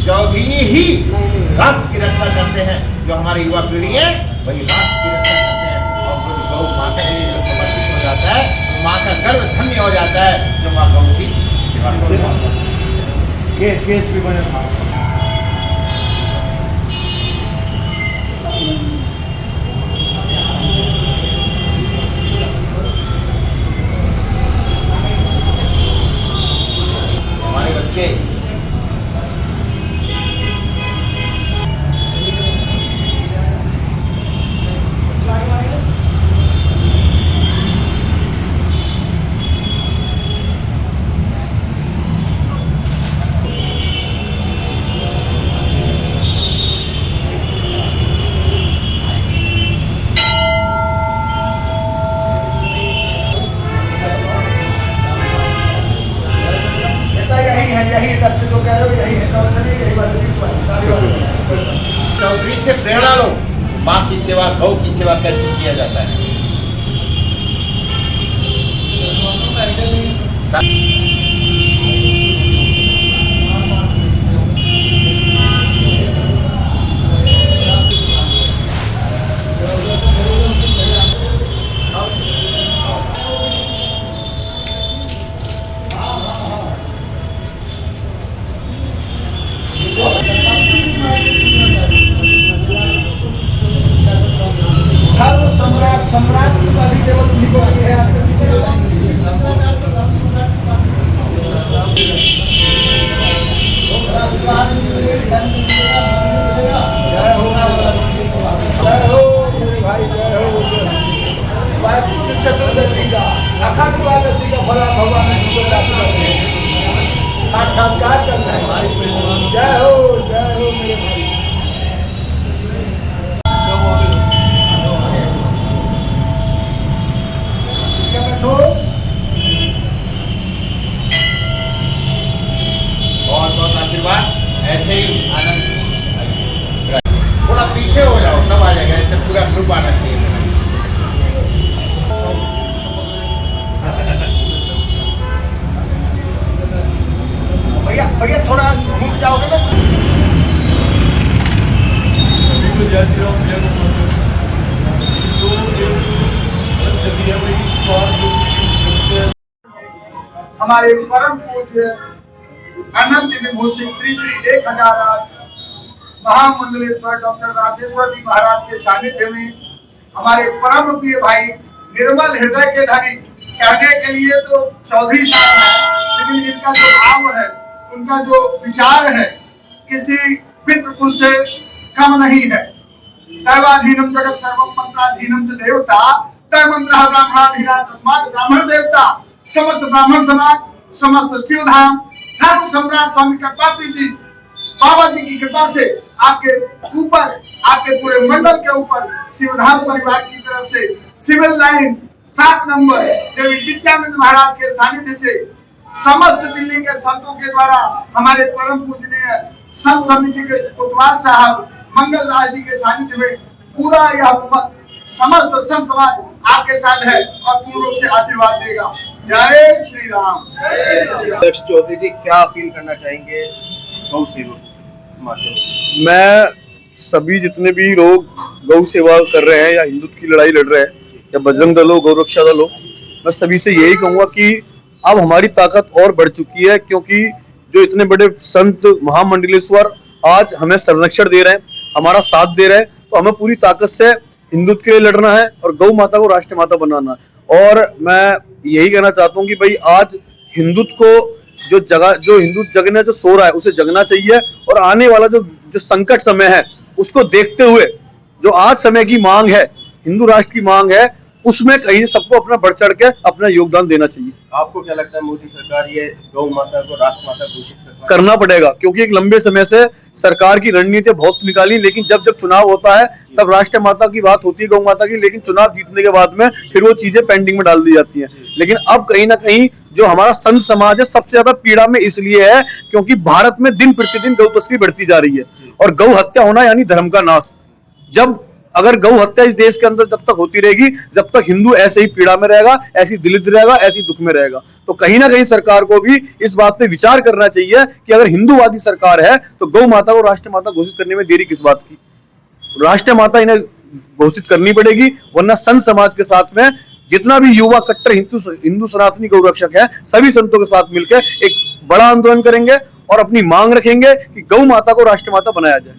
चौधरी ही राष्ट्र की रक्षा करते हैं। जो हमारी युवा पीढ़ी है वही राष्ट्र की रक्षा करते हैं। और जो गौ माता के लिए समर्पित हो जाता है, माँ का गर्व धन्य हो जाता है जो माँ गौ की सेवा करता है। केस भी बने हमारे बच्चे यही दक्षिण को कह रहे हो, यही है यही बात चौधरी से प्रेरणा लो। माँ की सेवा, गौ की सेवा कैसे किया जाता है। सम्राट की उपाधि केवल उन्हीं को आगे है। चतुर्दशी का अखंड द्वादशी का भला भगवान साक्षात्कार करना है। जय हो मेरे भाई। बहुत बहुत आशीर्वाद, ऐसे ही आनंद। थोड़ा पीछे हो जाओ तब आ जाएगा, ऐसे पूरा ग्रुप आना चाहिए। भैया थोड़ा घूम जाओगे ना। हमारे परम पूज्य अनंत विभूषित श्री 1008 महामंडलेश्वर डॉक्टर राजेश्वर जी महाराज के सानिध्य में हमारे परम प्रिय भाई निर्मल हृदय के धनी, कहने के लिए तो चौधरी साहब है, लेकिन इनका जो भाव है, उनका जो विचार है, किसी पितृ कुल से कम नहीं है। दैवाधीनम जगत सर्वम मंत्राधीनम च देवता तैमंत्रः ब्राह्मणाधीना तस्मात् ब्राह्मण देवता। समस्त ब्राह्मण समाज, समस्त शिवधाम धर्म सम्राट स्वामी कर्पात्री जी बाबा जी की कृपा से आपके ऊपर, आपके पूरे मंडल के ऊपर शिवधाम परिवार की तरफ से सिविल लाइन 7 नंबर देवी नित्यानंद महाराज के सानिध्य से समस्त दिल्ली के संतों के द्वारा हमारे परम पूजनीय संत समिति के कोतवाल साहब मंगल दास जी के सानिध्य में पूरा यह समस्त संत समाज आपके साथ है और पूर्ण रूप से आशीर्वाद देगा। जय श्री राम। चौधरी जी क्या अपील करना चाहेंगे गौ सेवक माध्यम? मैं सभी जितने भी लोग गौ सेवा कर रहे हैं या हिंदुत्व की लड़ाई लड़ रहे हैं या बजरंग दल हो, गौरक्षा दल हो, मैं सभी से यही कहूंगा कि अब हमारी ताकत और बढ़ चुकी है, क्योंकि जो इतने बड़े संत महामंडलेश्वर आज हमें संरक्षण दे रहे हैं, हमारा साथ दे रहे हैं, तो हमें पूरी ताकत से हिंदुत्व के लिए लड़ना है और गौ माता को राष्ट्रीय माता बनाना है। और मैं यही कहना चाहता हूँ कि भाई आज हिंदुत्व को जो हिंदू जगने जो सो रहा है उसे जगना चाहिए, और आने वाला जो संकट समय है उसको देखते हुए जो आज समय की मांग है, हिंदू राष्ट्र की मांग है, उसमें कहीं सबको अपना बढ़ चढ़ के अपना योगदान देना चाहिए। आपको क्या लगता है मोदी सरकार ये गौ माता को राष्ट्र माता घोषित करना पड़ेगा? क्योंकि एक लंबे समय से सरकार की रणनीति बहुत निकाली, लेकिन जब चुनाव होता है तब राष्ट्र माता की बात होती है, गौ माता की, लेकिन चुनाव जीतने के बाद में फिर वो चीजें पेंडिंग में डाल दी जाती हैं। लेकिन अब कहीं ना कहीं जो हमारा संत समाज है सबसे ज्यादा पीड़ा में इसलिए है क्योंकि भारत में दिन प्रतिदिन गौ तस्करी बढ़ती जा रही है और गौ हत्या होना यानी धर्म का नाश। जब अगर गौ हत्या इस देश के अंदर जब तक होती रहेगी, जब तक हिंदू ऐसे ही पीड़ा में रहेगा, ऐसी दलित रहेगा, ऐसी दुख में रहेगा। तो कहीं ना कहीं सरकार को भी इस बात पे विचार करना चाहिए कि अगर हिंदूवादी सरकार है तो गौ माता को राष्ट्रीय माता घोषित करने में देरी किस बात की। राष्ट्रीय माता इन्हें घोषित करनी पड़ेगी, वरना संत समाज के साथ में जितना भी युवा कट्टर हिंदू सनातनी गौ रक्षक है, सभी संतों के साथ मिलकर एक बड़ा आंदोलन करेंगे और अपनी मांग रखेंगे कि गौ माता को राष्ट्रीय माता बनाया जाए।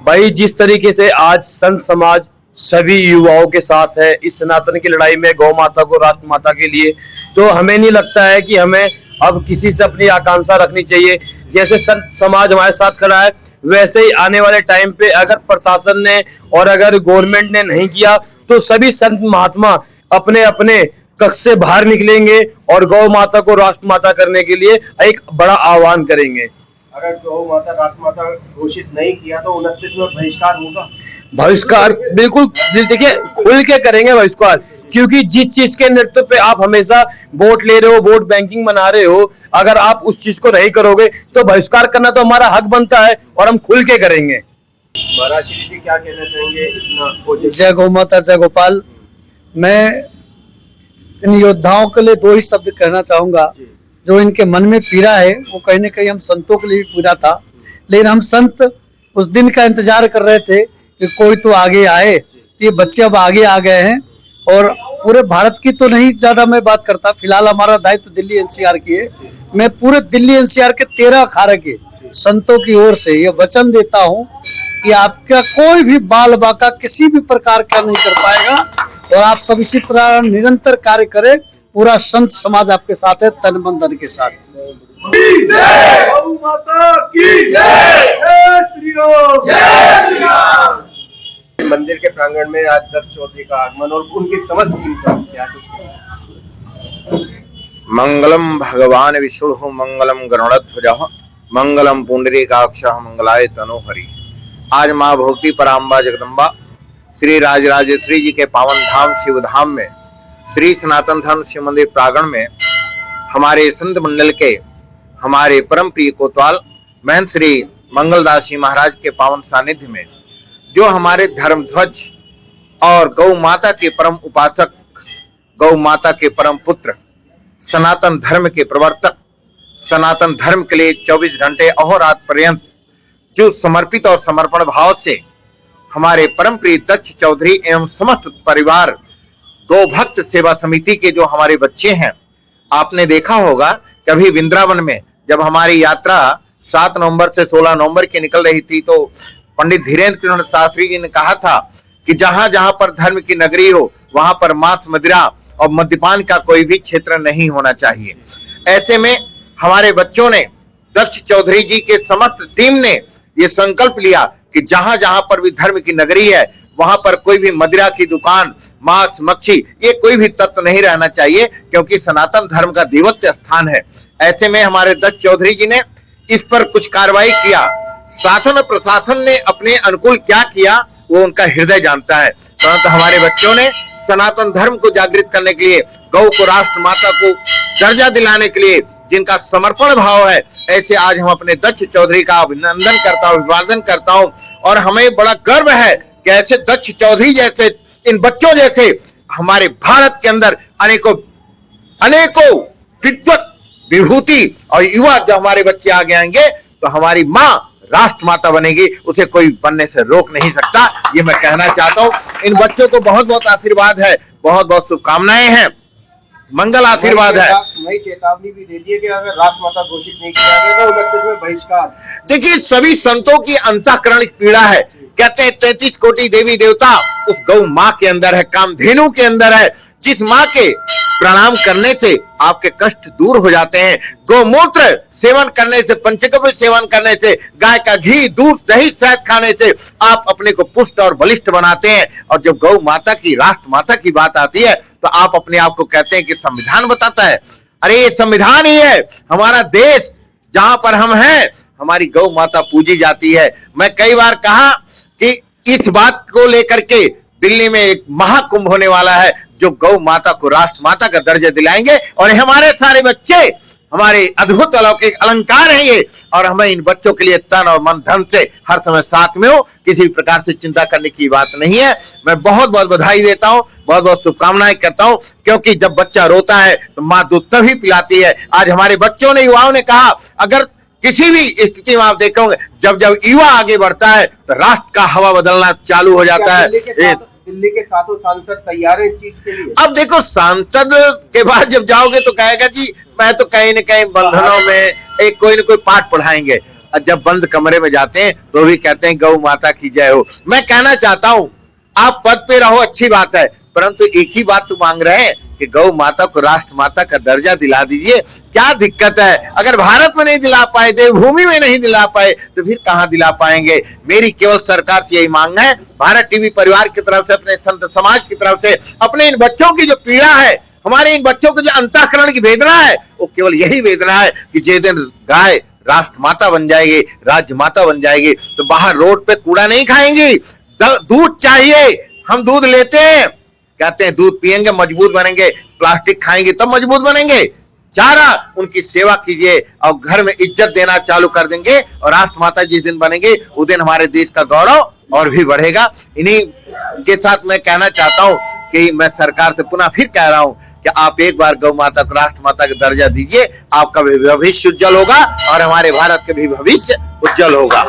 भाई जिस तरीके से आज संत समाज सभी युवाओं के साथ है इस सनातन की लड़ाई में गौ माता को राष्ट्र माता के लिए, तो हमें नहीं लगता है कि हमें अब किसी से अपनी आकांक्षा रखनी चाहिए। जैसे संत समाज हमारे साथ खड़ा है, वैसे ही आने वाले टाइम पे अगर प्रशासन ने और अगर गवर्नमेंट ने नहीं किया तो सभी संत महात्मा अपने अपने कक्ष से बाहर निकलेंगे और गौ माता को राष्ट्र माता करने के लिए एक बड़ा आह्वान करेंगे। अगर गौ माता राष्ट्र माता घोषित नहीं किया तो 29 में बहिष्कार होगा। बहिष्कार बिल्कुल देखिए खुल के करेंगे बहिष्कार, क्योंकि जिस चीज के नेतृत्व पे आप हमेशा वोट ले रहे हो, वोट बैंकिंग बना रहे हो, अगर आप उस चीज को नहीं करोगे तो बहिष्कार करना तो हमारा हक बनता है और हम खुल के करेंगे। महाराज जी क्या कहना चाहेंगे? जय गौ माता, जय गोपाल। मैं इन योद्धाओं के लिए दो ही शब्द कहना चाहूंगा। जो इनके मन में पीड़ा है वो कहीं ना कहीं हम संतों के लिए भी पीड़ा था, लेकिन हम संत उस दिन का इंतजार कर रहे थे कि कोई तो आगे आए। ये बच्चे अब आगे आ गए हैं और पूरे भारत की तो नहीं ज्यादा मैं बात करता, फिलहाल हमारा दायित्व दिल्ली एनसीआर की है। मैं पूरे दिल्ली एनसीआर के 13 अखाड़े के संतों की ओर से ये वचन देता हूँ कि आपका कोई भी बाल बाका किसी भी प्रकार का नहीं कर पाएगा और आप सब इसी तरह निरंतर कार्य करें। पूरा संत समाज आपके साथ है, तन मन धन के साथ। गौ माता की जय, जय श्री राम, जय श्री राम। मंदिर के प्रांगण में आज दत्त चौधरी का आगमन और उनकी समस्त टीम का क्या मंगलम भगवान विष्णु मंगलम गरुड़ध्वजः मंगलम पुंडरीकाक्षः मंगलाय तनोहरि। आज माँ भोक्ति पराम्बा जगदम्बा श्री राजराजेश्वरी जी के पावन धाम शिव धाम में श्री सनातन धर्म शिव मंदिर प्रांगण में हमारे संत मंडल के हमारे परम प्रिय कोतवाल महंत श्री मंगलदास जी महाराज के पावन सानिध्य में जो हमारे धर्म ध्वज और गौ माता के परम उपासक, गौ माता के परम पुत्र, सनातन धर्म के प्रवर्तक, सनातन धर्म के लिए 24 घंटे अहोरात पर्यंत जो समर्पित और समर्पण भाव से हमारे परम प्रिय दत्त चौधरी एवं समस्त परिवार गौ भक्त सेवा समिति के जो हमारे बच्चे हैं, आपने देखा होगा कि अभी वृंदावन में जब हमारी यात्रा 7 नवंबर से 16 नवंबर की निकल रही थी तो पंडित धीरेन्द्र शास्त्री जी ने कहा था कि जहां जहां पर धर्म की नगरी हो वहां पर मांस, मदिरा और मद्यपान का कोई भी क्षेत्र नहीं होना चाहिए। ऐसे में हमारे बच्चों ने, दत्त चौधरी जी के समस्त टीम ने ये संकल्प लिया कि जहां जहां पर भी धर्म की नगरी है वहां पर कोई भी मदिरा की दुकान, मांस, मच्छी ये कोई भी तत्व नहीं रहना चाहिए, क्योंकि सनातन धर्म का दिव्य स्थान है। ऐसे में हमारे दत्त चौधरी जी ने इस पर कुछ कार्रवाई किया। शासन प्रशासन ने अपने अनुकूल क्या किया वो उनका हृदय जानता है, परंतु हमारे बच्चों ने सनातन धर्म को जागृत करने के लिए, गौ को राष्ट्र माता को दर्जा दिलाने के लिए जिनका समर्पण भाव है, ऐसे आज हम अपने दत्त चौधरी का अभिनंदन करता हूँ, अभिवादन करता हूँ। और हमें बड़ा गर्व है कि ऐसे दत्त चौधरी जैसे, इन बच्चों जैसे हमारे भारत के अंदर अनेकों विद्वत, विभूति और युवा जब हमारे बच्चे आगे आएंगे तो हमारी माँ राष्ट्र माता बनेगी, उसे कोई बनने से रोक नहीं सकता। ये मैं कहना चाहता हूँ। इन बच्चों को बहुत बहुत आशीर्वाद है, बहुत बहुत शुभकामनाएं हैं, मंगल आशीर्वाद है। नई चेतावनी भी दे दी है कि अगर राष्ट्र माता घोषित नहीं किया गया तो 29 में बहिष्कार। देखिए सभी संतों की अंतःकरण पीड़ा है। कहते हैं 33 कोटि देवी देवता उस गौ माँ के अंदर है, कामधेनु के अंदर है, जिस माँ के प्रणाम करने से आपके कष्ट दूर हो जाते हैं। गौमूत्र सेवन करने से, पंचगव्य सेवन करने से, गाय का घी, दूध, दही, शहद खाने से आप अपने को पुष्ट और बलिष्ठ बनाते हैं। और जब गौ माता की, राष्ट्र माता की बात आती है तो आप अपने आप को कहते हैं कि संविधान बताता है। अरे ये संविधान ही है, हमारा देश जहां पर हम हैं हमारी गौ माता पूजी जाती है। मैं कई बार कहा कि इस बात को लेकर के दिल्ली में एक महाकुंभ होने वाला है जो गौ माता को राष्ट्र माता का दर्जा दिलाएंगे और हमारे सारे बच्चे हमारे अद्भुत अलौकिक अलंकार है ये, और हमें इन बच्चों के लिए तन और मन धन से हर समय साथ में हो, किसी भी प्रकार से चिंता करने की बात नहीं है। मैं बहुत बहुत बधाई देता हूँ, बहुत बहुत शुभकामनाएं करता हूँ, क्योंकि जब बच्चा रोता है तो माँ दूध तभी पिलाती है। आज हमारे बच्चों ने, युवाओं ने कहा, अगर किसी भी स्थिति में आप देखोगे, जब जब युवा आगे बढ़ता है तो राष्ट्र का हवा बदलना चालू हो जाता है। दिल्ली के सातों सांसद तैयार है इस चीज के लिए? अब देखो, सांसद के बाद जब जाओगे तो कहेगा जी मैं तो कहीं न कहीं बंधनों में एक कोई न कोई पाठ पढ़ाएंगे, और जब बंद कमरे में जाते हैं तो भी कहते हैं गौ माता की जय हो। मैं कहना चाहता हूँ, आप पद पे रहो, अच्छी बात है, परंतु एक ही बात तो मांग रहे हैं कि गौ माता को राष्ट्र माता का दर्जा दिला दीजिए। क्या दिक्कत है? अगर भारत में नहीं दिला पाए, देवभूमि में नहीं दिला पाए, तो फिर कहां दिला पाएंगे? मेरी केवल सरकार से यही मांग है, भारत टीवी परिवार की तरफ से, अपने संत समाज की तरफ से, अपने इन बच्चों की जो पीड़ा है, हमारे इन बच्चों की जो अंतःकरण की वेदना है, वो केवल यही वेदना है कि जिस दिन गाय राष्ट्र माता बन जाएगी, राज्य माता बन जाएगी, तो बाहर रोड पे कूड़ा नहीं खाएंगी। दूध चाहिए, हम दूध लेते हैं, कहते हैं दूध पिएंगे मजबूत बनेंगे, प्लास्टिक खाएंगे तब मजबूत बनेंगे। चारा उनकी सेवा कीजिए और घर में इज्जत देना चालू कर देंगे, और राष्ट्र माता जिस दिन बनेंगे उस दिन हमारे देश का गौरव और भी बढ़ेगा। इन्हीं के साथ मैं कहना चाहता हूं कि मैं सरकार से पुनः फिर कह रहा हूं कि आप एक बार गौ माता को राष्ट्र माता का दर्जा दीजिए, आपका भी भविष्य उज्जवल होगा और हमारे भारत का भी भविष्य उज्जवल होगा।